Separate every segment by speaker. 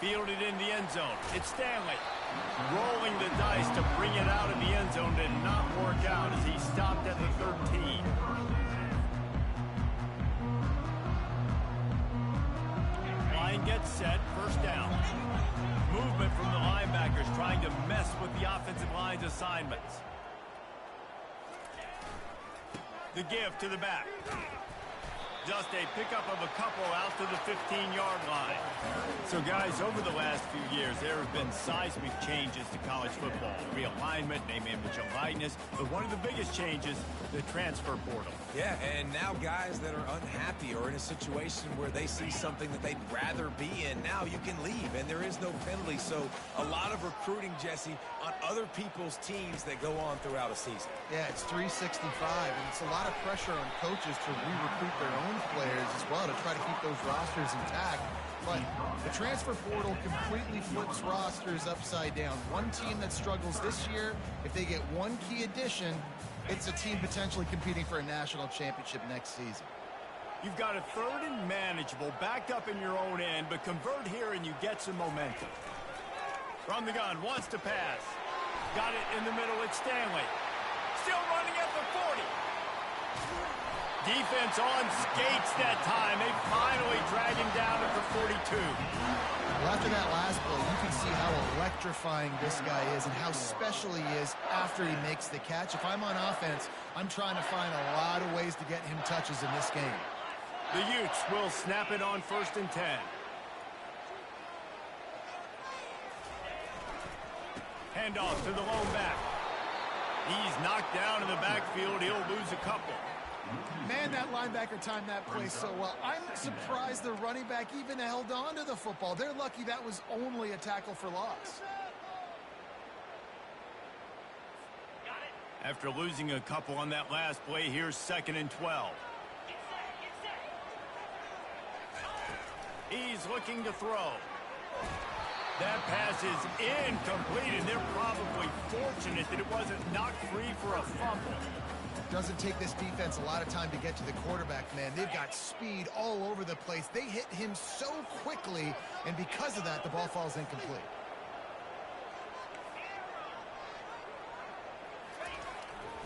Speaker 1: Fielded in the end zone. It's Stanley. Rolling the dice to bring it out of the end zone did not work out as he stopped at the 13. Line gets set. First down. Movement from the linebackers trying to mess with the offensive line's assignments. The give to the back. Just a pickup of a couple out to the 15-yard line. So, guys, over the last few years, there have been seismic changes to college football. Realignment, name, image, and likeness. But one of the biggest changes, the transfer portal.
Speaker 2: Yeah, and now guys that are unhappy or in a situation where they see something that they'd rather be in, now you can leave, and there is no penalty. So a lot of recruiting, Jesse, on other people's teams that go on throughout a season.
Speaker 3: Yeah, it's 365, and it's a lot of pressure on coaches to re-recruit their own players as well to try to keep those rosters intact. But the transfer portal completely flips rosters upside down. One team that struggles this year, if they get one key addition, it's a team potentially competing for a national championship next season.
Speaker 1: You've got a third and manageable, backed up in your own end, but convert here and you get some momentum. From the gun, wants to pass. Got it in the middle, it's Stanley. Still running at the 40. Defense on skates that time. They finally drag him down at the 42.
Speaker 3: Well, after that last play, you can see how electrifying this guy is and how special he is after he makes the catch. If I'm on offense, I'm trying to find a lot of ways to get him touches in this game.
Speaker 1: The Utes will snap it on 1st and 10. Handoff to the lone back. He's knocked down in the backfield. He'll lose a couple.
Speaker 3: Man, that linebacker timed that play so well. I'm surprised the running back even held on to the football. They're lucky that was only a tackle for loss.
Speaker 1: After losing a couple on that last play, here's 2nd and 12. He's looking to throw. That pass is incomplete, and they're probably fortunate that it wasn't knocked free for a fumble.
Speaker 3: Doesn't take this defense a lot of time to get to the quarterback, man. They've got speed all over the place. They hit him so quickly, and because of that, the ball falls incomplete.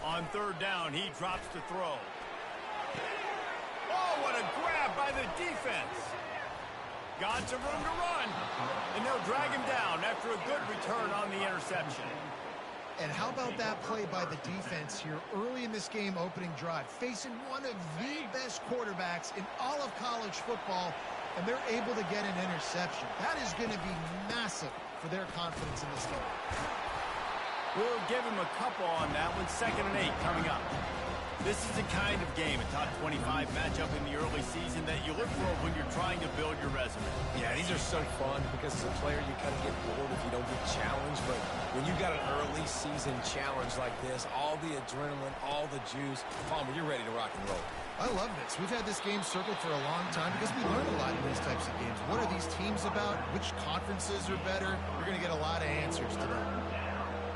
Speaker 1: On 3rd down, he drops to throw. Oh, what a grab by the defense. Got some room to run, and they'll drag him down after a good return on the interception.
Speaker 3: And how about that play by the defense here early in this game opening drive, facing one of the best quarterbacks in all of college football, and they're able to get an interception. That is going to be massive for their confidence in this game.
Speaker 1: We'll give him a couple on that one. 2nd and 8 coming up. This is the kind of game, a top 25 matchup in the early season that you look for when you're trying to build your resume.
Speaker 2: Yeah, these are so fun because as a player you kind of get bored if you don't get challenged. But when you got an early season challenge like this, all the adrenaline, all the juice, Palmer, you're ready to rock and roll.
Speaker 3: I love this. We've had this game circled for a long time because we learn a lot in these types of games. What are these teams about? Which conferences are better? You're going to get a lot of answers today.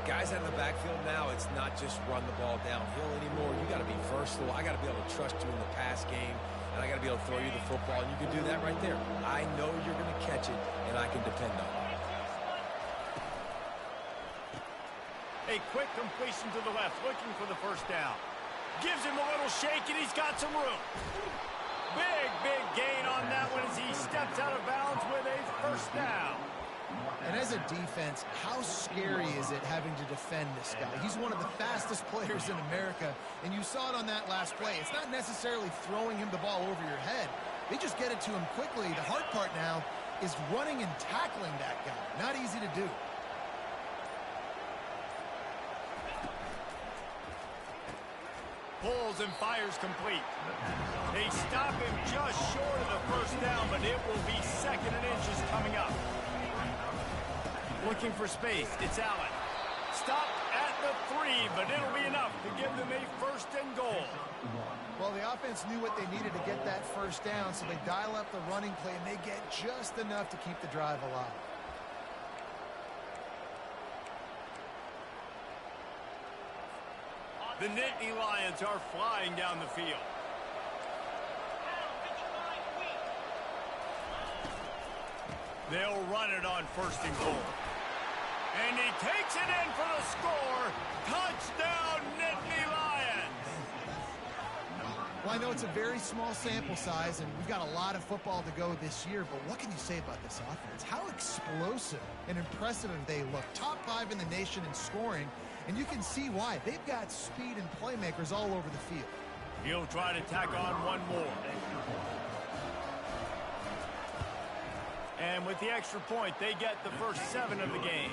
Speaker 2: Guys out in the backfield now, it's not just run the ball downhill anymore. You got to be versatile. I got to be able to trust you in the pass game, and I got to be able to throw you the football, and you can do that right there. I know you're going to catch it, and I can depend on it.
Speaker 1: A quick completion to the left, looking for the 1st down. Gives him a little shake, and he's got some room. Big gain on that one as he steps out of bounds with a 1st down.
Speaker 3: And as a defense, how scary is it having to defend this guy? He's one of the fastest players in America, and you saw it on that last play. It's not necessarily throwing him the ball over your head. They just get it to him quickly. The hard part now is running and tackling that guy. Not easy to do.
Speaker 1: Pulls and fires complete. They stop him just short of the 1st down, but it will be 2nd and inches coming up. Looking for space, it's Allen. Stop at the 3, but it'll be enough to give them a 1st and goal.
Speaker 3: Well, the offense knew what they needed to get that 1st down, so they dial up the running play, and they get just enough to keep the drive alive.
Speaker 1: The Nittany Lions are flying down the field. They'll run it on 1st and goal. And he takes it in for the score. Touchdown, Nittany Lions!
Speaker 3: Well, I know it's a very small sample size, and we've got a lot of football to go this year, but what can you say about this offense? How explosive and impressive they look. Top 5 in the nation in scoring, and you can see why. They've got speed and playmakers all over the field.
Speaker 1: He'll try to tack on one more. And with the extra point, they get the first 7 of the game.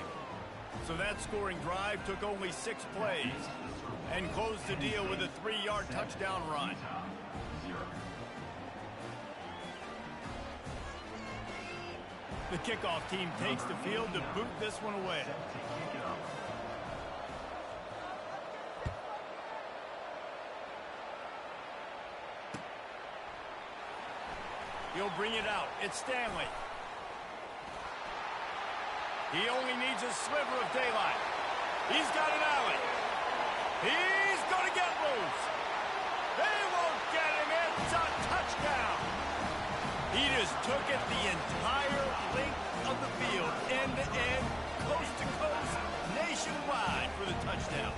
Speaker 1: So that scoring drive took only 6 plays and closed the deal with a 3-yard touchdown run. The kickoff team takes the field to boot this one away. He'll bring it out. It's Stanley. He only needs a sliver of daylight. He's got an alley. He's going to get loose. They won't get him. It's a touchdown. He just took it the entire length of the field, end to end, coast to coast, nationwide for the touchdown.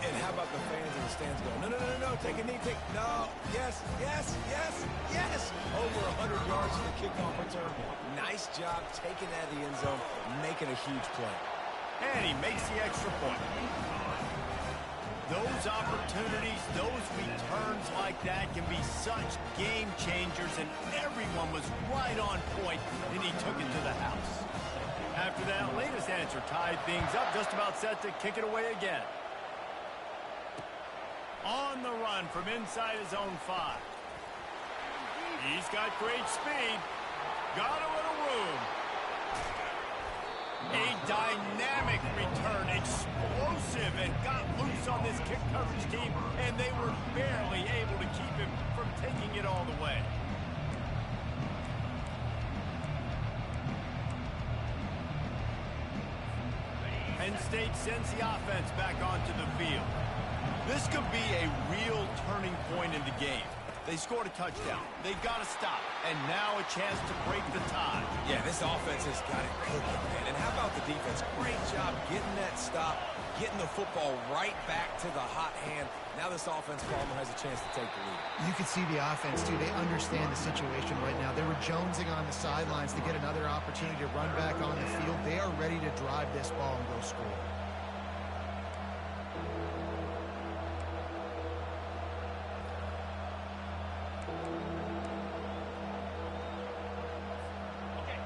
Speaker 2: And how about the fans in the stands going, no, no, no, no, no, take a knee, no, yes, yes, yes, yes. Over 100 yards to the kickoff return. Nice job taking that to the end zone, making a huge play.
Speaker 1: And he makes the extra point. Those opportunities, those returns like that can be such game changers, and everyone was right on point, and he took it to the house. After that latest answer tied things up, just about set to kick it away again. On the run from inside his own 5. He's got great speed. Got a little room. A dynamic return, explosive, and got loose on this kick coverage team, and they were barely able to keep him from taking it all the way. Penn State sends the offense back onto the field. This could be a real turning point in the game. They scored a touchdown. They got to stop. And now a chance to break the tie.
Speaker 2: Yeah, this offense has got it cooking, man. And how about the defense? Great job getting that stop, getting the football right back to the hot hand. Now this offense, Palmer, has a chance to take the lead.
Speaker 3: You can see the offense, too. They understand the situation right now. They were jonesing on the sidelines to get another opportunity to run back on the field. They are ready to drive this ball and go score.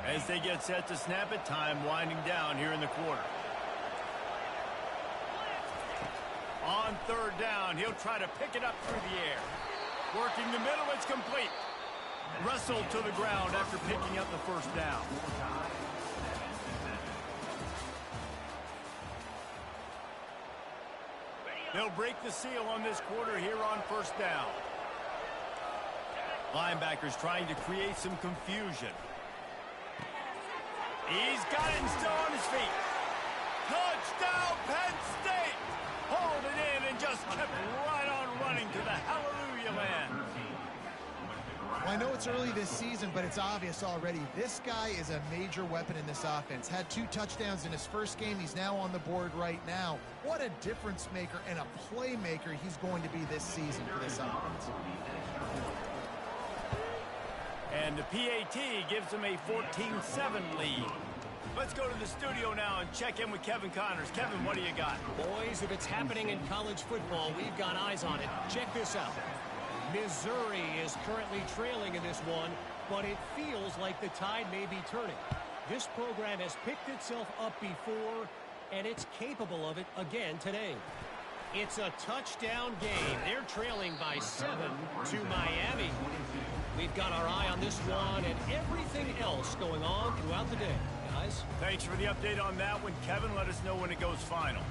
Speaker 1: As they get set to snap it, time winding down here in the quarter. On 3rd down, he'll try to pick it up through the air. Working the middle, it's complete. Wrestled to the ground after picking up the 1st down. They'll break the seal on this quarter here on 1st down. Linebackers trying to create some confusion. He's got it and still on his feet. Touchdown, Penn State! Hauled it in and just kept right on running to the hallelujah land.
Speaker 3: Well, I know it's early this season, but it's obvious already. This guy is a major weapon in this offense. Had 2 touchdowns in his first game. He's now on the board right now. What a difference maker and a playmaker he's going to be this season for this offense.
Speaker 1: And the PAT gives them a 14-7 lead. Let's go to the studio now and check in with Kevin Connors. Kevin, what do you got?
Speaker 4: Boys, if it's happening in college football, we've got eyes on it. Check this out. Missouri is currently trailing in this one, but it feels like the tide may be turning. This program has picked itself up before, and it's capable of it again today. It's a touchdown game. They're trailing by 7 to Miami. We've got our eye on this one and everything else going on throughout the day. Guys?
Speaker 1: Thanks for the update on that one, Kevin. Let us know when it goes final.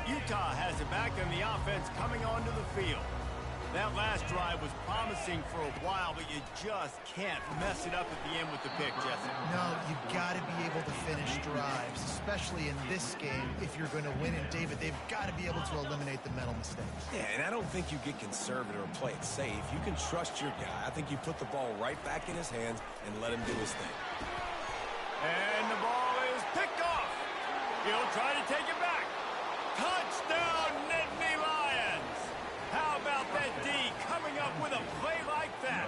Speaker 1: Utah has it back, and the offense coming onto the field. That last drive was promising for a while, but you just can't mess it up at the end with the pick, Jesse.
Speaker 3: No, you've got to be able to finish drives, especially in this game. If you're going to win, and David, they've got to be able to eliminate the mental mistakes.
Speaker 2: Yeah, and I don't think you get conservative or play it safe. You can trust your guy. I think you put the ball right back in his hands and let him do his thing.
Speaker 1: And the ball is picked off. He'll try to take it back. Touchdown, Nittany Lions! How about that D coming up with a play like that?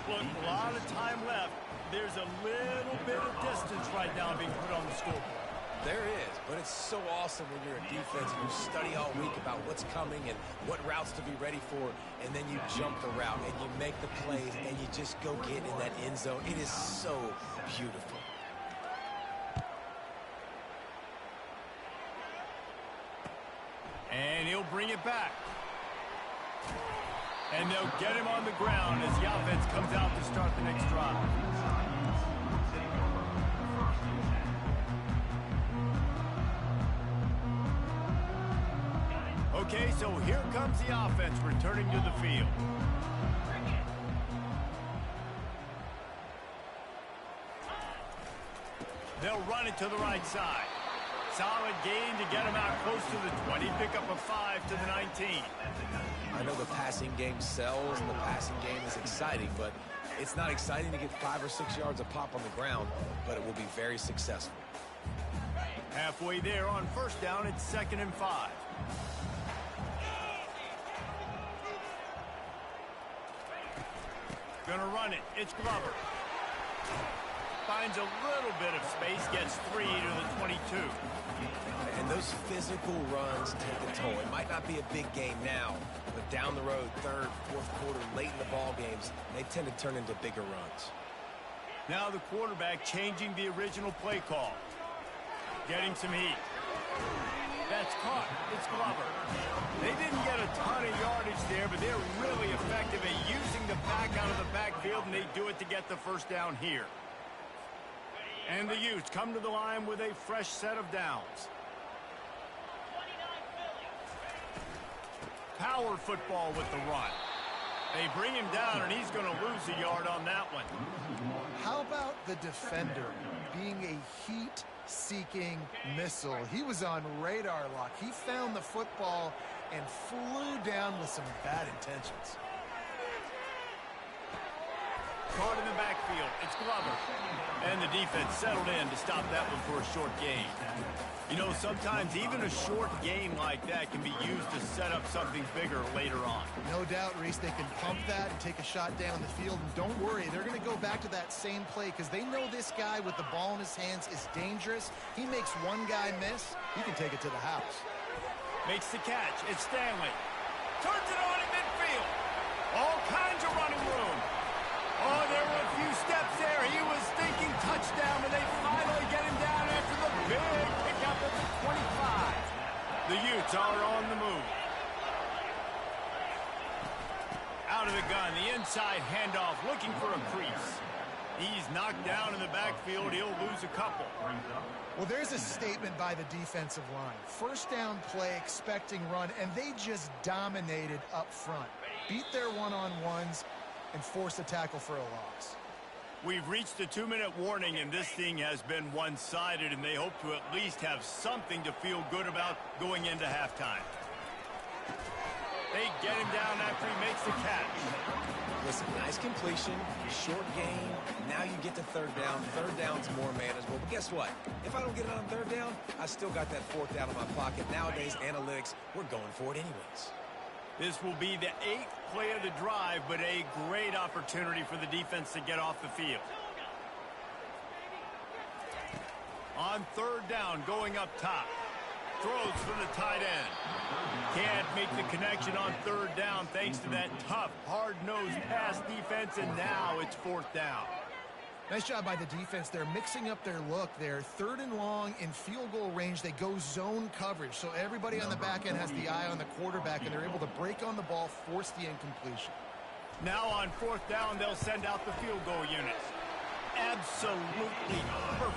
Speaker 1: Look, a lot of time left. There's a little bit of distance right now being put on the scoreboard.
Speaker 2: There is, but it's so awesome when you're a defense and you study all week about what's coming and what routes to be ready for, and then you jump the route and you make the plays and you just go get in that end zone. It is so beautiful.
Speaker 1: And he'll bring it back. And they'll get him on the ground as the offense comes out to start the next drive. Okay, so here comes the offense returning to the field. They'll run it to the right side. Solid gain to get him out close to the 20. Pick up a 5 to the 19.
Speaker 2: I know the passing game sells and the passing game is exciting, but it's not exciting to get 5 or 6 yards of pop on the ground, but it will be very successful.
Speaker 1: Halfway there on first down, it's 2nd and 5. Gonna run it. It's Glover. Finds a little bit of space, gets 3 to the 22.
Speaker 2: And those physical runs take a toll. It might not be a big game now, but down the road, 3rd, 4th quarter, late in the ball games, they tend to turn into bigger runs.
Speaker 1: Now the quarterback changing the original play call. Getting some heat. That's caught. It's Glover. They didn't get a ton of yardage there, but they're really effective at using the back out of the backfield, and they do it to get the first down here. And the Utes come to the line with a fresh set of downs. Power football with the run. They bring him down, and he's going to lose a yard on that one.
Speaker 3: How about the defender being a heat-seeking missile? He was on radar lock. He found the football and flew down with some bad intentions.
Speaker 1: Caught in the backfield. It's Glover. And the defense settled in to stop that one for a short gain. You know, sometimes even a short gain like that can be used to set up something bigger later on.
Speaker 3: No doubt, Reese, they can pump that and take a shot down the field. And don't worry, they're going to go back to that same play because they know this guy with the ball in his hands is dangerous. He makes one guy miss, he can take it to the house.
Speaker 1: Makes the catch. It's Stanley. Turns it on in midfield. All kinds of running room. Oh, there were a few steps there. He was thinking touchdown, and they finally get him down after the big pickup at the 25. The Utes are on the move. Out of the gun, the inside handoff, looking for a crease. He's knocked down in the backfield. He'll lose a couple.
Speaker 3: Well, there's a statement by the defensive line. First down play, expecting run, and they just dominated up front. Beat their one-on-ones and force a tackle for a loss.
Speaker 1: We've reached the 2-minute warning, and this thing has been one-sided, and they hope to at least have something to feel good about going into halftime. They get him down after he makes the catch.
Speaker 2: Listen, nice completion, short gain. Now you get to 3rd down. 3rd down's more manageable. But guess what? If I don't get it on 3rd down, I still got that 4th down in my pocket. Nowadays, analytics, we're going for it anyways.
Speaker 1: This will be the 8th play of the drive, but a great opportunity for the defense to get off the field. On 3rd down, going up top. Throws for the tight end. Can't make the connection on 3rd down thanks to that tough, hard-nosed pass defense, and now it's 4th down.
Speaker 3: Nice job by the defense. They're mixing up their look there. 3rd and long in field goal range. They go zone coverage. So everybody on the back end has the eye on the quarterback, and they're able to break on the ball, force the incompletion.
Speaker 1: Now on 4th down, they'll send out the field goal units. Absolutely perfect.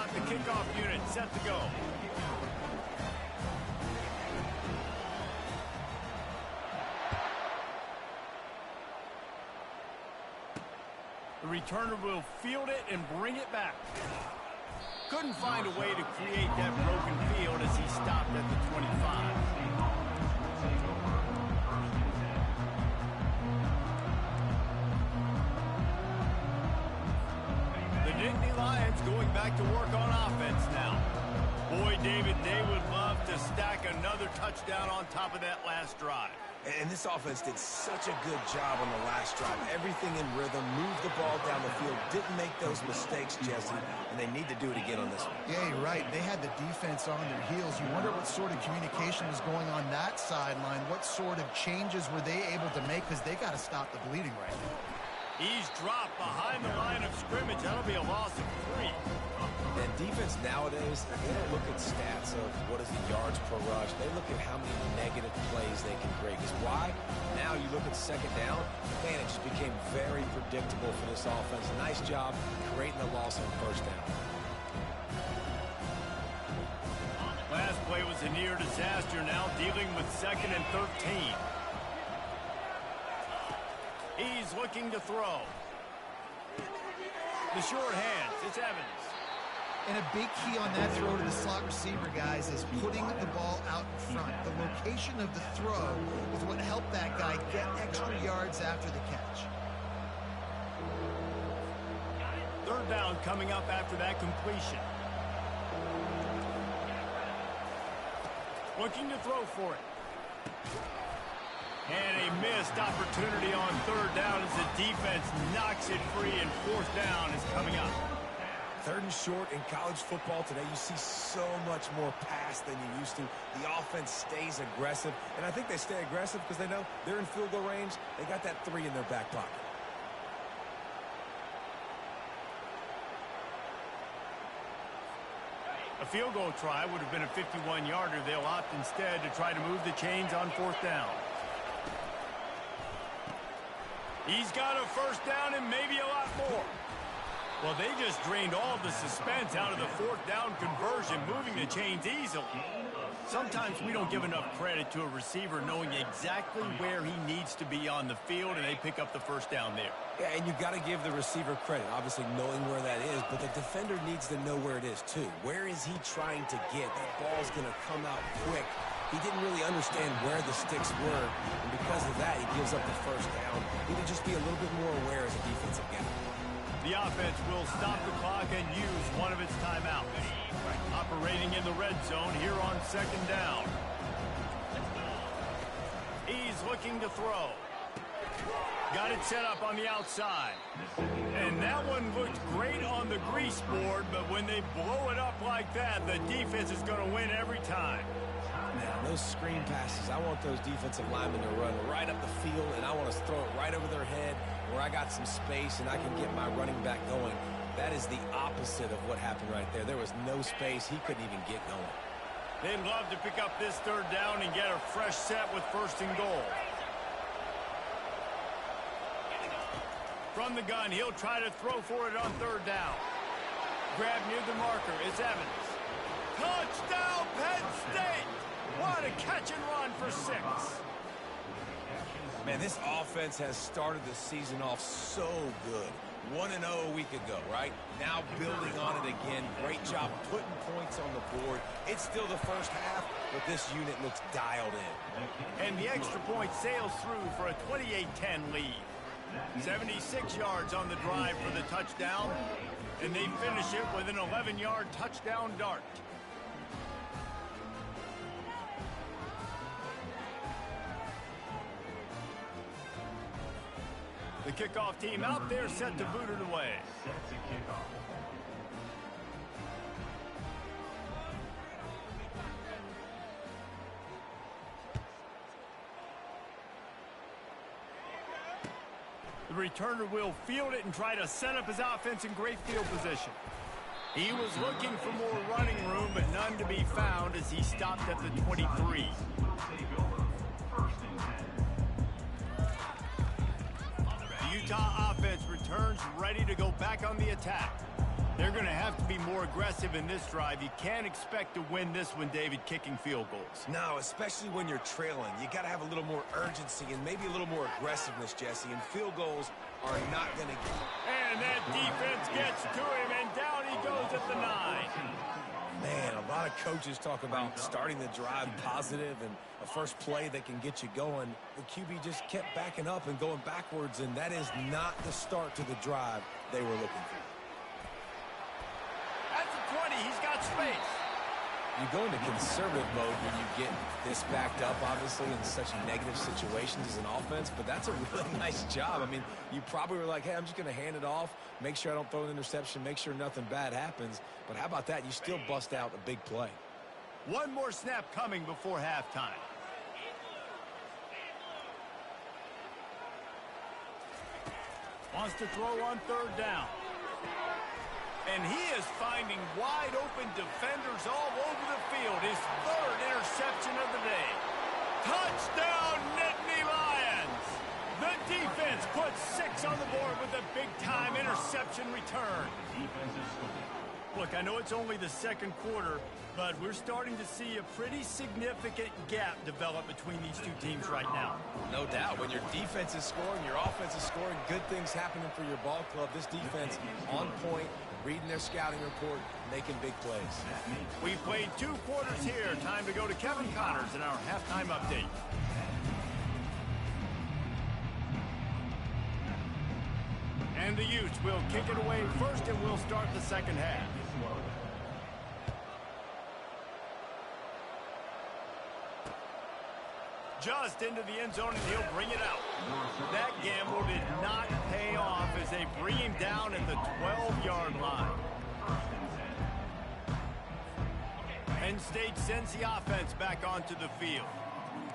Speaker 1: got the kickoff unit set to go. The returner will field it and bring it back. Couldn't find a way to create that broken field as he stopped at the 25. The Nittany Lions going back to work on offense now. Boy, David, they would love to stack another touchdown on top of that last drive.
Speaker 2: And this offense did such a good job on the last drive. Everything in rhythm, moved the ball down the field, didn't make those mistakes, Jesse, and they need to do it again on this one.
Speaker 3: Yeah, you're right. They had the defense on their heels. You wonder what sort of communication was going on that sideline. What sort of changes were they able to make? Because they got to stop the bleeding right now.
Speaker 1: He's dropped behind the line of scrimmage. That'll be a loss of 3.
Speaker 2: And defense nowadays, they don't look at stats of what is the yards per rush. They look at how many negative plays they can create. Because why? Now you look at second down, man, it just became very predictable for this offense. Nice job creating the loss on first down.
Speaker 1: Last play was a near disaster, now dealing with 2nd and 13. He's looking to throw. The short hands, it's Evans.
Speaker 3: And a big key on that throw to the slot receiver, guys, is putting the ball out in front. The location of the throw is what helped that guy get extra yards after the catch.
Speaker 1: 3rd down coming up after that completion. Looking to throw for it. And a missed opportunity on 3rd down as the defense knocks it free, and 4th down is coming up.
Speaker 2: 3rd and short in college football today, you see so much more pass than you used to. The offense stays aggressive, and I think they stay aggressive because they know they're in field goal range. They got that 3 in their back pocket.
Speaker 1: A field goal try would have been a 51-yarder. They'll opt instead to try to move the chains on 4th down. He's got a 1st down and maybe a lot more. Well, they just drained all the suspense out of the 4th down conversion, moving the chains easily. Sometimes we don't give enough credit to a receiver knowing exactly where he needs to be on the field, and they pick up the 1st down there.
Speaker 2: Yeah, and you've got to give the receiver credit, obviously knowing where that is, but the defender needs to know where it is too. Where is he trying to get? That ball's going to come out quick. He didn't really understand where the sticks were, and because of that, he gives up the 1st down. He need to just be a little bit more aware as a defensive guy.
Speaker 1: The offense will stop the clock and use one of its timeouts. Operating in the red zone here on 2nd down. He's looking to throw. Got it set up on the outside. And that one looked great on the grease board, but when they blow it up like that, the defense is going to win every time.
Speaker 2: Now, those screen passes, I want those defensive linemen to run right up the field, and I want to throw it right over their head where I got some space and I can get my running back going. That is the opposite of what happened right there. There was no space. He couldn't even get going.
Speaker 1: They'd love to pick up this 3rd down and get a fresh set with 1st and goal. From the gun, he'll try to throw for it on 3rd down. Grab near the marker. It's Evans. Touchdown, Penn State! What a catch and run for 6.
Speaker 2: Man, this offense has started the season off so good. 1-0 a week ago, right? Now building on it again. Great job putting points on the board. It's still the 1st half, but this unit looks dialed in.
Speaker 1: And the extra point sails through for a 28-10 lead. 76 yards on the drive for the touchdown, and they finish it with an 11-yard touchdown dart. The kickoff team out there set to boot it away. The returner will field it and try to set up his offense in great field position. He was looking for more running room, but none to be found as he stopped at the 23. The Utah offense returns ready to go back on the attack. They're going to have to be more aggressive in this drive. You can't expect to win this one, David, kicking field goals.
Speaker 2: No, especially when you're trailing. You got to have a little more urgency and maybe a little more aggressiveness, Jesse. And field goals are not going to get.
Speaker 1: And that defense gets to him, and down he goes at the 9.
Speaker 2: Man, a lot of coaches talk about starting the drive positive and a first play that can get you going. The QB just kept backing up and going backwards, and that is not the start to the drive they were looking for.
Speaker 1: At the 20, he's got space.
Speaker 2: You go into conservative mode when you get this backed up, obviously, in such negative situations as an offense, but that's a really nice job. I mean, you probably were like, hey, I'm just going to hand it off, make sure I don't throw an interception, make sure nothing bad happens. But how about that? You still bust out a big play.
Speaker 1: One more snap coming before halftime. Wants to throw on 3rd down. And he is finding wide-open defenders all over the field. His 3rd interception of the day. Touchdown, Nittany Lions! The defense puts 6 on the board with a big-time interception return. Look, I know it's only the 2nd quarter, but we're starting to see a pretty significant gap develop between these two teams right now.
Speaker 2: No doubt. When your defense is scoring, your offense is scoring, good things happening for your ball club. This defense on point, reading their scouting report, making big plays.
Speaker 1: We've played 2 quarters here. Time to go to Kevin Connors in our halftime update. And the Utes will kick it away first, and we'll start the 2nd half. Just into the end zone, and he'll bring it out. That gamble did not pay off as they bring him down at the 12-yard line. Penn State sends the offense back onto the field.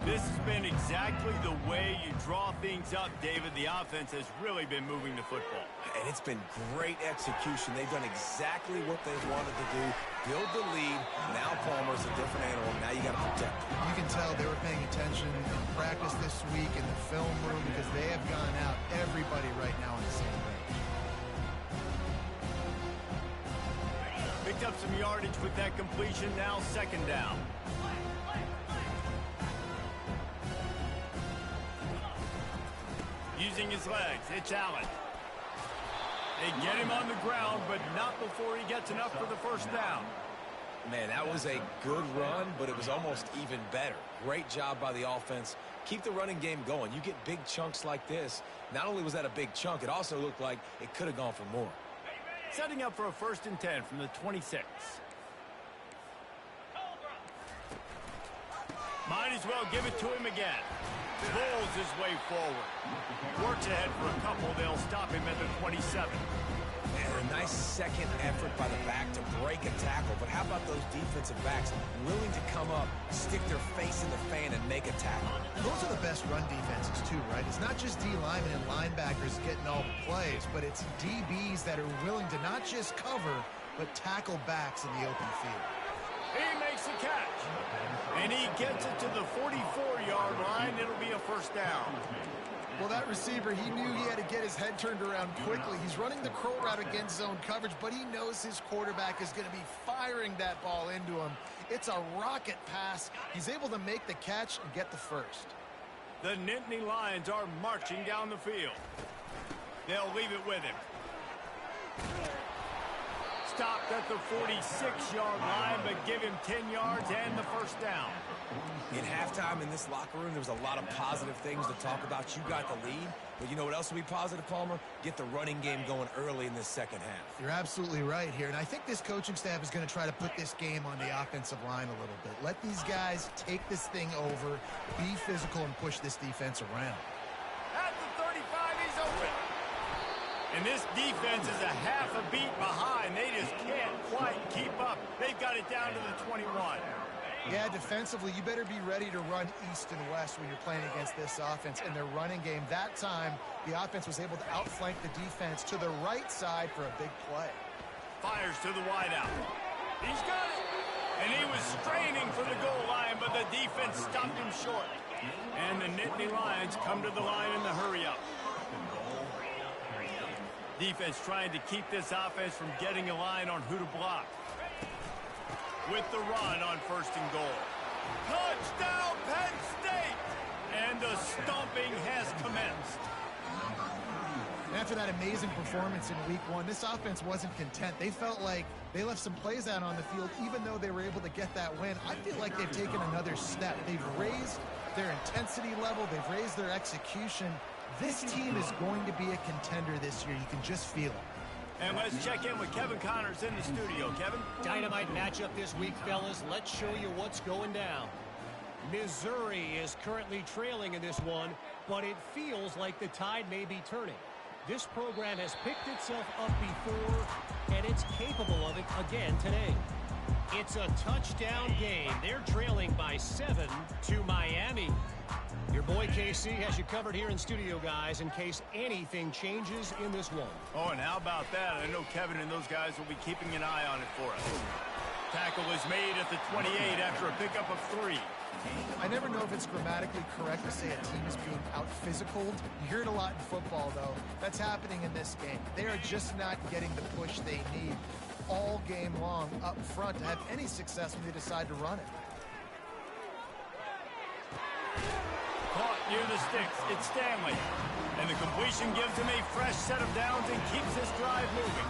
Speaker 1: This has been exactly the way you draw things up, David. The offense has really been moving the football.
Speaker 2: And it's been great execution. They've done exactly what they wanted to do. Build the lead. Now Palmer's a different animal. Now you got to protect him.
Speaker 3: You can tell they were paying attention in practice this week in the film room because they have gone out everybody right now on the same page.
Speaker 1: Picked up some yardage with that completion. Now 2nd down. Using his legs, it's Allen. They get him on the ground, but not before he gets enough for the 1st down.
Speaker 2: Man, that was a good run, but it was almost even better. Great job by the offense. Keep the running game going. You get big chunks like this. Not only was that a big chunk, it also looked like it could have gone for more.
Speaker 1: Setting up for a 1st and 10 from the 26. Might as well give it to him again. Pulls his way forward. Works ahead for a couple. They'll stop him at the 27.
Speaker 2: And a nice second effort by the back to break a tackle. But how about those defensive backs willing to come up, stick their face in the fan, and make a tackle?
Speaker 3: Those are the best run defenses, too, right? It's not just D linemen and linebackers getting all the plays, but it's DBs that are willing to not just cover, but tackle backs in the open field.
Speaker 1: He makes the catch. And he gets it to the 44-yard line. It'll be a 1st down.
Speaker 3: Well, that receiver, he knew he had to get his head turned around quickly. He's running the crow route against zone coverage, but he knows his quarterback is going to be firing that ball into him. It's a rocket pass. He's able to make the catch and get the 1st.
Speaker 1: The Nittany Lions are marching down the field. They'll leave it with him. Stopped at the 46-yard line, but give him 10 yards and the 1st down.
Speaker 2: In halftime in this locker room, there was a lot of positive things to talk about. You got the lead, but you know what else will be positive, Palmer? Get the running game going early in this 2nd half.
Speaker 3: You're absolutely right here, and I think this coaching staff is going to try to put this game on the offensive line a little bit. Let these guys take this thing over, be physical, and push this defense around.
Speaker 1: At the 35, he's open. And this defense is a half a beat behind. They just can't quite keep up. They've got it down to the 21.
Speaker 3: Yeah, defensively, you better be ready to run east and west when you're playing against this offense. And their running game, that time, the offense was able to outflank the defense to the right side for a big play.
Speaker 1: Fires to the wideout. He's got it. And he was straining for the goal line, but the defense stopped him short. And the Nittany Lions come to the line in the hurry-up. Defense trying to keep this offense from getting a line on who to block. With the run on 1st and goal. Touchdown, Penn State! And the stomping has commenced.
Speaker 3: After that amazing performance in week 1, this offense wasn't content. They felt like they left some plays out on the field, even though they were able to get that win. I feel like they've taken another step. They've raised their intensity level. They've raised their execution. This team is going to be a contender this year. You can just feel it.
Speaker 1: And let's check in with Kevin Connors in the studio. Kevin?
Speaker 4: Dynamite matchup this week, fellas. Let's show you what's going down. Missouri is currently trailing in this one, but it feels like the tide may be turning. This program has picked itself up before, and it's capable of it again today. It's a touchdown game. They're trailing by 7 to Miami. Your boy KC has you covered here in studio, guys, in case anything changes in this one.
Speaker 1: Oh, and how about that? I know Kevin and those guys will be keeping an eye on it for us. Tackle is made at the 28 after a pickup of 3.
Speaker 3: I never know if it's grammatically correct to say a team is being out-physicaled. You hear it a lot in football, though. That's happening in this game. They are just not getting the push they need all game long up front to have any success when they decide to run it.
Speaker 1: Caught near the sticks. It's Stanley. And the completion gives him a fresh set of downs and keeps this drive moving.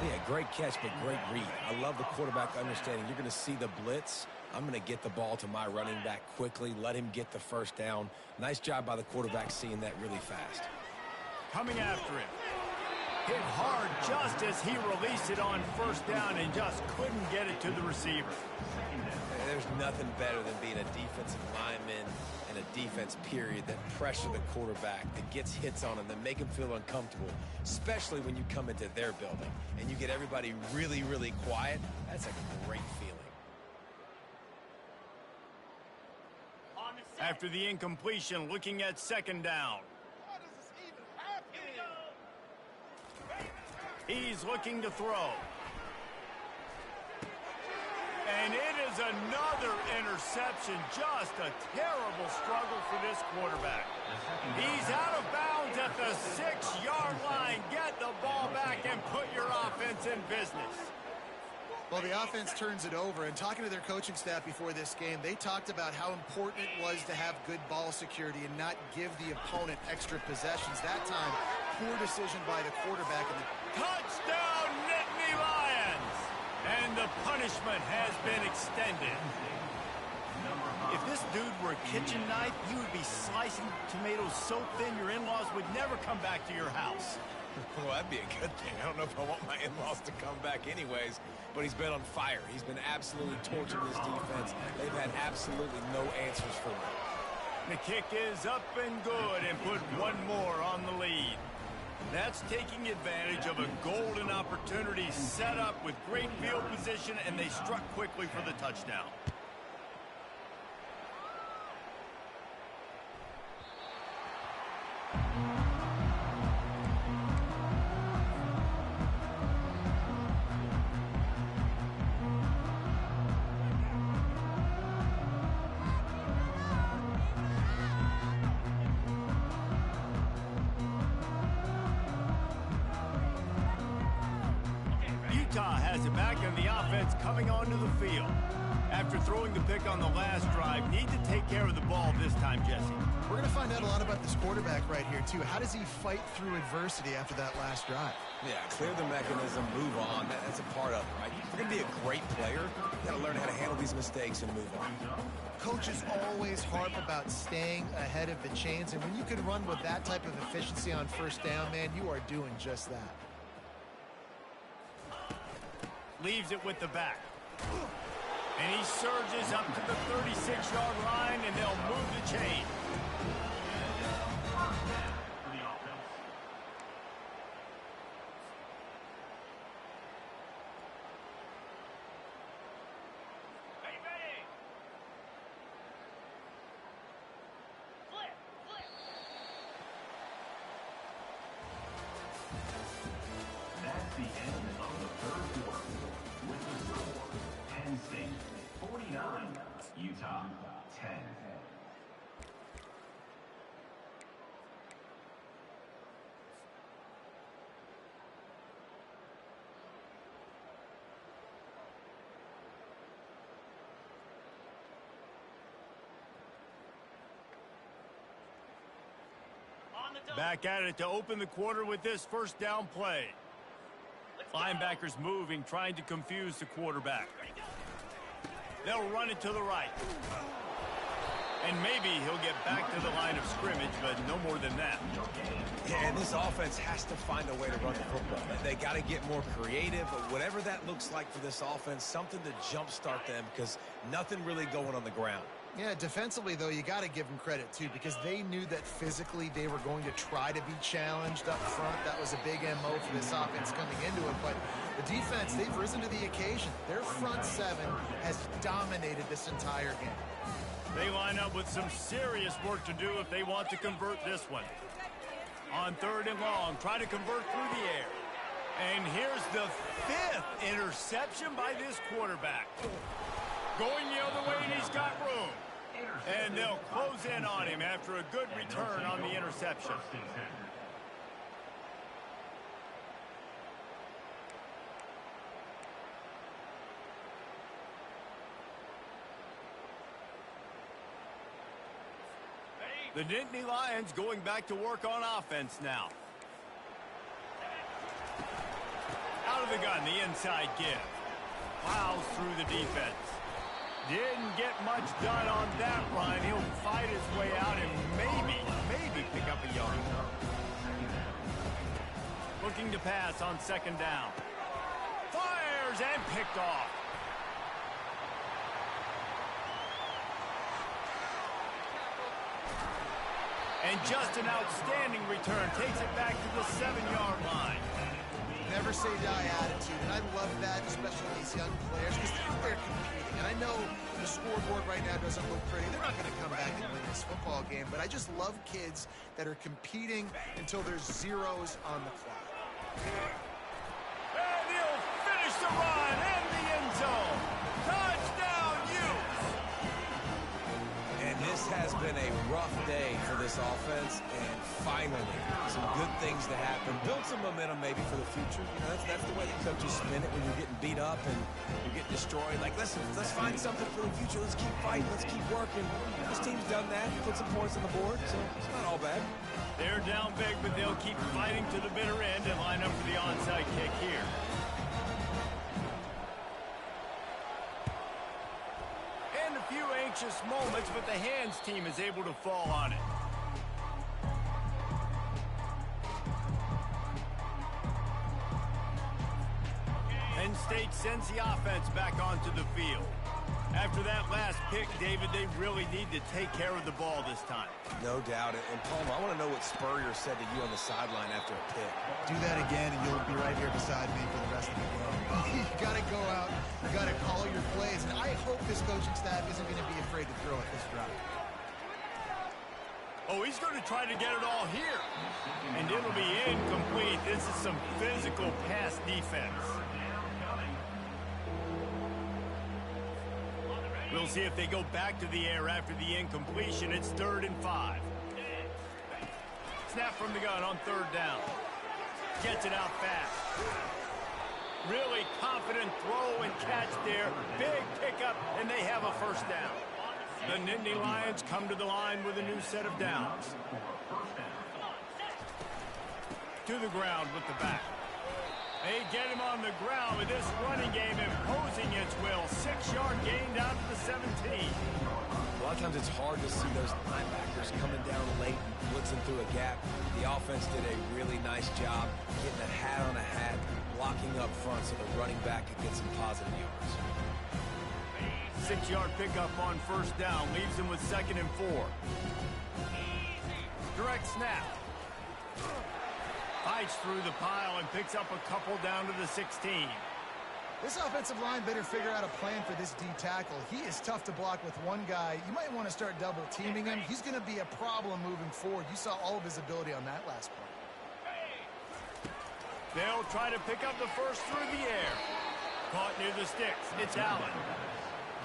Speaker 2: Yeah, great catch, but great read. I love the quarterback understanding. You're going to see the blitz. I'm going to get the ball to my running back quickly, let him get the 1st down. Nice job by the quarterback seeing that really fast.
Speaker 1: Coming after him. Hit hard just as he released it on 1st down and just couldn't get it to the receiver.
Speaker 2: There's nothing better than being a defensive lineman and a defense period that pressure the quarterback, that gets hits on him, that make him feel uncomfortable, especially when you come into their building and you get everybody really, really quiet. That's a great feeling.
Speaker 1: After the incompletion, looking at 2nd down. He's looking to throw. And it is another interception. Just a terrible struggle for this quarterback. He's out of bounds at the 6-yard line. Get the ball back and put your offense in business.
Speaker 3: Well, the offense turns it over, and talking to their coaching staff before this game, they talked about how important it was to have good ball security and not give the opponent extra possessions. That time, poor decision by the quarterback. And
Speaker 1: touchdown, Nittany Lions! And the punishment has been extended. If this dude were a kitchen knife, he would be slicing tomatoes so thin your in-laws would never come back to your house.
Speaker 2: Well, that'd be a good thing. I don't know if I want my in-laws to come back anyways, but he's been on fire. He's been absolutely torching this defense. They've had absolutely no answers for him.
Speaker 1: The kick is up and good and put one more on the lead. That's taking advantage of a golden opportunity set up with great field position, and they struck quickly for the touchdown. Has it back, and the offense coming onto the field. After throwing the pick on the last drive, need to take care of the ball this time, Jesse.
Speaker 3: We're going to find out a lot about this quarterback right here, too. How does he fight through adversity after that last drive?
Speaker 2: Yeah, clear the mechanism, move on. That's a part of it, right? If you're going to be a great player, you got to learn how to handle these mistakes and move on.
Speaker 3: Coaches always harp about staying ahead of the chains, and when you can run with that type of efficiency on 1st down, man, you are doing just that.
Speaker 1: Leaves it with the back. And he surges up to the 36-yard line, and they'll move the chain.
Speaker 5: That's the end of the 3rd quarter. With the score, Penn State 49, Utah 10.
Speaker 1: Back at it to open the quarter with this first down play. Linebackers moving, trying to confuse the quarterback. They'll run it to the right. And maybe he'll get back to the line of scrimmage, but no more than that.
Speaker 2: Yeah, and this offense has to find a way to run the football. They got to get more creative, but whatever that looks like for this offense, something to jumpstart them because nothing really going on the ground.
Speaker 3: Yeah, defensively, though, you got to give them credit, too, because they knew that physically they were going to try to be challenged up front. That was a big MO for this offense coming into it. But the defense, they've risen to the occasion. Their front seven has dominated this entire game.
Speaker 1: They line up with some serious work to do if they want to convert this one. On 3rd and long, try to convert through the air. And here's the 5th interception by this quarterback. Going the other way, and he's got room. And they'll close in on him after a good return on the interception. The Nittany Lions going back to work on offense now. Out of the gun, the inside give. Plows through the defense. Didn't get much done on that run. He'll fight his way out and maybe pick up a yard. Looking to pass on 2nd down. Fires and picked off. And just an outstanding return. Takes it back to the 7-yard line.
Speaker 3: Never say die attitude, and I love that, especially these young players, because they're competing. And I know the scoreboard right now doesn't look pretty. They're not going to come back and win this football game, but I just love kids that are competing until there's zeros on the clock.
Speaker 1: And he'll finish the run in the end zone. Touchdown, Utes!
Speaker 2: And this has been a rough day for this offense, and finally, some good things to happen. Build some momentum maybe for the future. You know, that's the way the coaches spin it when you're getting beat up and you're getting destroyed. Like, listen, let's find something for the future. Let's keep fighting. Let's keep working. This team's done that. Put some points on the board, so it's not all bad.
Speaker 1: They're down big, but they'll keep fighting to the bitter end and line up for the onside kick here. And a few anxious moments, but the hands team is able to fall on it. Penn State sends the offense back onto the field. After that last pick, David, they really need to take care of the ball this time.
Speaker 2: No doubt. And, Palmer, I want to know what Spurrier said to you on the sideline after a pick.
Speaker 3: Do that again, and you'll be right here beside me for the rest of the game. You got to go out. You got to call your plays. And I hope this coaching staff isn't going to be afraid to throw at this drive.
Speaker 1: Oh, he's going to try to get it all here. And it'll be incomplete. This is some physical pass defense. We'll see if they go back to the air after the incompletion. It's 3rd and 5. Snap from the gun on 3rd down. Gets it out fast. Really confident throw and catch there. Big pickup, and they have a 1st down. The Nittany Lions come to the line with a new set of downs. To the ground with the back. They get him on the ground with this running game imposing its will. 6-yard gain down to the 17.
Speaker 2: A lot of times it's hard to see those linebackers coming down late and blitzing through a gap. The offense did a really nice job getting a hat on a hat, blocking up front so the running back could get some positive yards.
Speaker 1: 6-yard pickup on 1st down leaves him with 2nd and 4. Direct snap. Fights through the pile and picks up a couple down to the 16.
Speaker 3: This offensive line better figure out a plan for this D tackle. He is tough to block with one guy. You might want to start double teaming him. He's going to be a problem moving forward. You saw all of his ability on that last play.
Speaker 1: They'll try to pick up the 1st through the air. Caught near the sticks. It's Allen.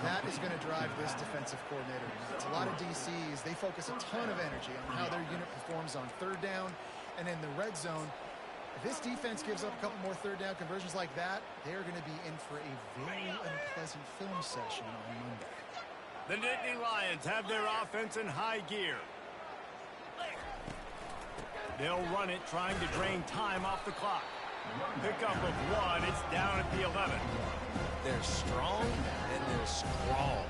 Speaker 3: That is going to drive this defensive coordinator nuts. A lot of DCs, they focus a ton of energy on how their unit performs on 3rd down and in the red zone. If this defense gives up a couple more 3rd down conversions like that, they're going to be in for a very unpleasant film session on Monday.
Speaker 1: The Nittany Lions have their offense in high gear. They'll run it, trying to drain time off the clock. Pickup of 1. It's down at the 11.
Speaker 2: They're strong and they're strong.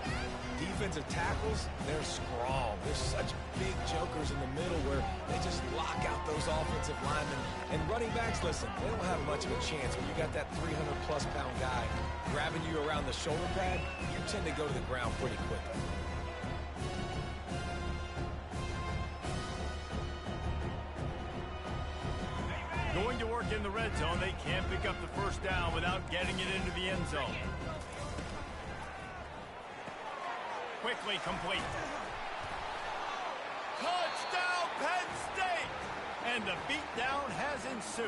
Speaker 2: Defensive tackles, they're strong. There's such big jokers in the middle where they just lock out those offensive linemen. And running backs, listen, they don't have much of a chance. When you got that 300-plus pound guy grabbing you around the shoulder pad, you tend to go to the ground pretty quickly.
Speaker 1: Going to work in the red zone. They can't pick up the first down without getting it into the end zone. Quickly complete. Touchdown, Penn State! And the beatdown has ensued.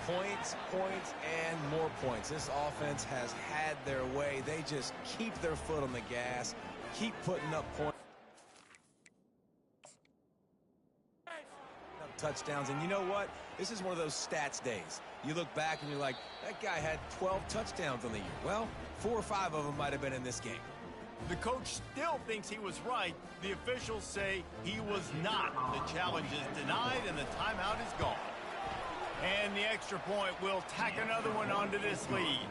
Speaker 2: Points, points, and more points. This offense has had their way. They just keep their foot on the gas, keep putting up points. Touchdowns, and you know what? This is one of those stats days. You look back and you're like, that guy had 12 touchdowns on the year. Well, 4 or 5 of them might have been in this game.
Speaker 1: The coach still thinks he was right. The officials say he was not. The challenge is denied and the timeout is gone. And the extra point will tack another one onto this lead.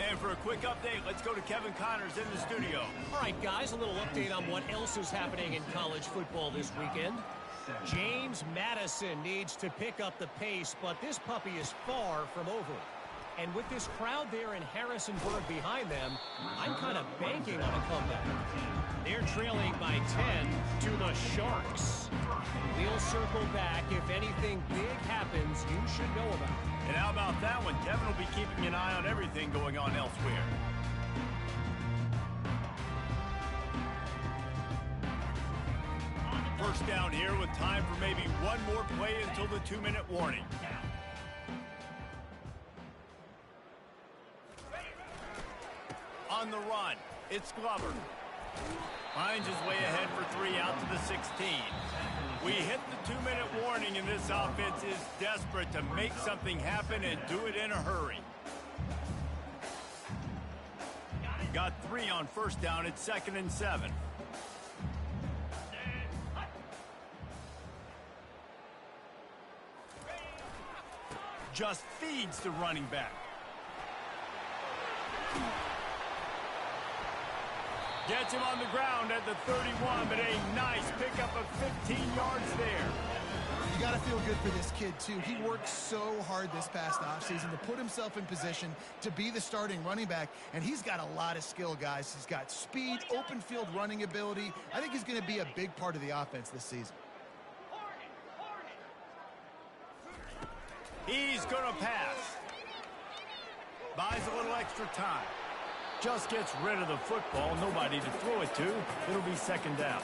Speaker 1: And for a quick update, let's go to Kevin Connors in the studio.
Speaker 4: All right, guys, a little update on what else is happening in college football this weekend. James Madison needs to pick up the pace, but this puppy is far from over. And with this crowd there in Harrisonburg behind them, I'm kind of banking on a comeback. They're trailing by 10 to the Sharks. We'll circle back. If anything big happens, you should know about it.
Speaker 1: And how about that one? Kevin will be keeping an eye on everything going on elsewhere. First down here with time for maybe one more play until the 2-minute warning. On the run, it's Glover. Finds his way ahead for 3 out to the 16. We hit the 2-minute warning, and this offense is desperate to make something happen and do it in a hurry. Got 3 on first down. It's 2nd and 7. Just feeds the running back. Gets him on the ground at the 31, but a nice pickup of 15 yards there.
Speaker 3: You got to feel good for this kid, too. He worked so hard this past offseason to put himself in position to be the starting running back, and he's got a lot of skill, guys. He's got speed, open field running ability. I think he's going to be a big part of the offense this season.
Speaker 1: He's going to pass. Buys a little extra time. Just gets rid of the football. Nobody to throw it to. It'll be 2nd down.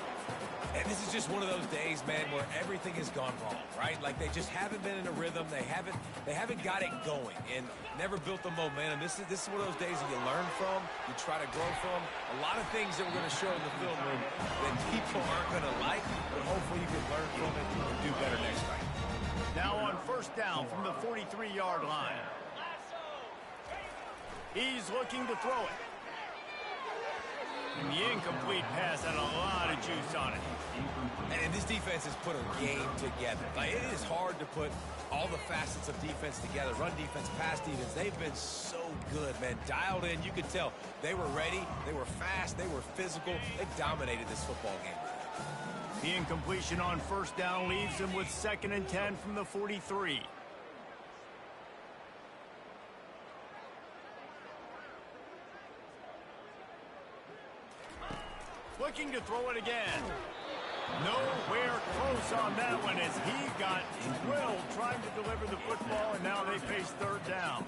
Speaker 2: And this is just one of those days, man, where everything has gone wrong, right? Like they just haven't been in a rhythm. They haven't got it going and never built the momentum. This is one of those days that you learn from, you try to grow from. A lot of things that we're going to show in the film room that people aren't going to like, but hopefully you can learn from it and do better next time.
Speaker 1: Now on first down from the 43-yard line. He's looking to throw it. And the incomplete pass had a lot of juice on it.
Speaker 2: And this defense has put a game together. Like, it is hard to put all the facets of defense together. Run defense, pass defense. They've been so good, man. Dialed in. You could tell they were ready. They were fast. They were physical. They dominated this football game.
Speaker 1: The incompletion on first down leaves him with 2nd and 10 from the 43. Looking to throw it again. Nowhere close on that one as he got drilled trying to deliver the football, and now they face 3rd down.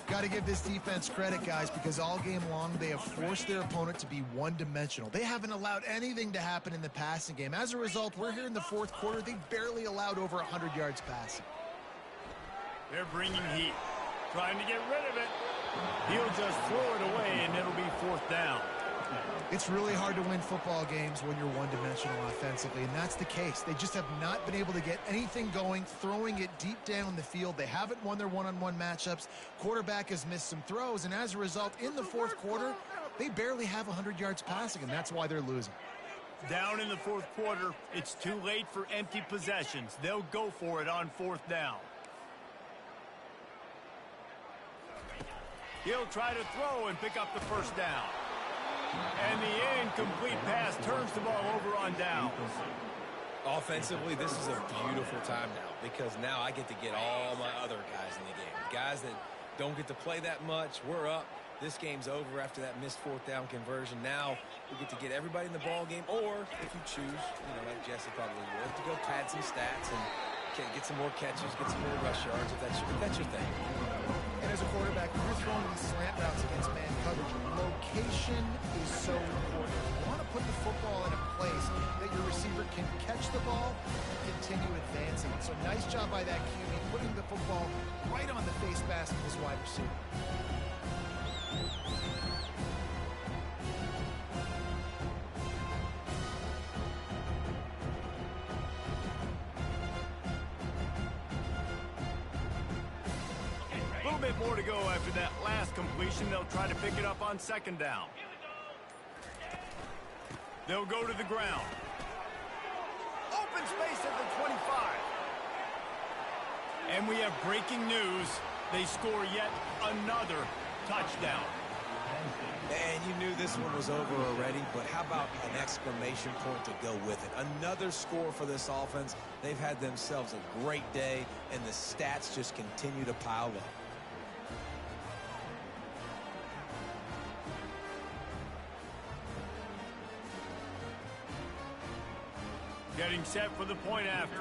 Speaker 3: Got to give this defense credit, guys, because all game long they have forced their opponent to be one-dimensional. They haven't allowed anything to happen in the passing game. As a result, we're here in the 4th quarter. They barely allowed over 100 yards passing.
Speaker 1: They're bringing heat, trying to get rid of it. He'll just throw it away, and it'll be 4th down.
Speaker 3: It's really hard to win football games when you're one-dimensional offensively, and that's the case. They just have not been able to get anything going, throwing it deep down the field. They haven't won their one-on-one matchups. Quarterback has missed some throws, and as a result, in the 4th quarter, they barely have 100 yards passing, and that's why they're losing.
Speaker 1: Down in the fourth quarter, it's too late for empty possessions. They'll go for it on fourth down. He'll try to throw and pick up the first down. And the incomplete pass turns the ball over on down.
Speaker 2: Offensively, this is a beautiful time now because now I get to get all my other guys in the game. Guys that don't get to play that much, we're up. This game's over after that missed fourth down conversion. Now we get to get everybody in the ball game, or if you choose, like Jesse probably would, to go pad some stats and get some more catches, get some more rush yards if that's your thing.
Speaker 3: And as a quarterback, when you're throwing these slant routes against man coverage, location is so important. You want to put the football in a place that your receiver can catch the ball and continue advancing. So nice job by that QB, putting the football right on the face mask of his wide receiver.
Speaker 1: A little bit more to go after that last completion. They'll try to pick it up on second down. They'll go to the ground. Open space at the 25. And we have breaking news. They score yet another touchdown.
Speaker 2: And you knew this one was over already, but how about an exclamation point to go with it? Another score for this offense. They've had themselves a great day, and the stats just continue to pile up.
Speaker 1: Getting set for the point after.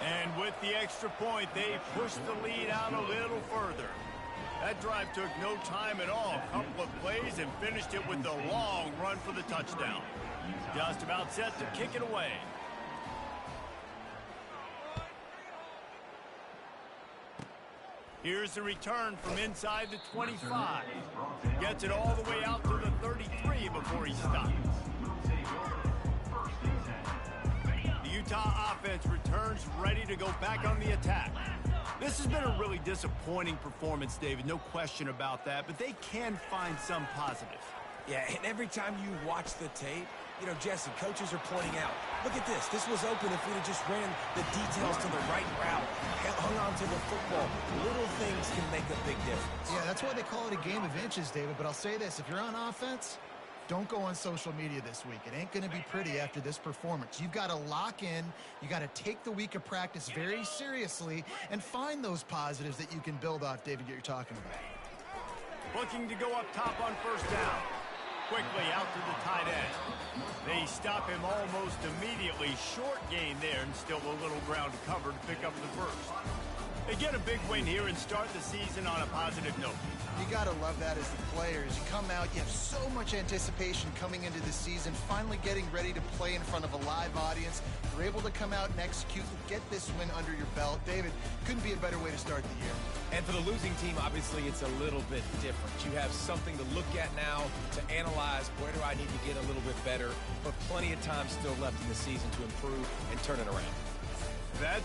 Speaker 1: And with the extra point, they push the lead out a little further. That drive took no time at all. A couple of plays and finished it with a long run for the touchdown. Just about set to kick it away. Here's the return from inside the 25. Gets it all the way out to the 33 before he stops. The Utah offense returns ready to go back on the attack. This has been a really disappointing performance, David, no question about that, but they can find some positive.
Speaker 2: Yeah, and every time you watch the tape, Jesse, coaches are pointing out, look at this. This was open if we'd have just ran the details to the right route, hung on to the football. Little things can make a big difference.
Speaker 3: Yeah, that's why they call it a game of inches, David. But I'll say this, if you're on offense, don't go on social media this week. It ain't going to be pretty after this performance. You've got to lock in. You got to take the week of practice very seriously and find those positives that you can build off, David, that you're talking about.
Speaker 1: Looking to go up top on first down. Quickly out to the tight end. They stop him almost immediately. Short gain there and still a little ground to cover to pick up the first. They get a big win here and start the season on a positive note.
Speaker 3: You got to love that as the players. You come out, you have so much anticipation coming into the season, finally getting ready to play in front of a live audience. You're able to come out and execute and get this win under your belt. David, couldn't be a better way to start the year.
Speaker 2: And for the losing team, obviously, it's a little bit different. You have something to look at now to analyze where do I need to get a little bit better, but plenty of time still left in the season to improve and turn it around.
Speaker 1: That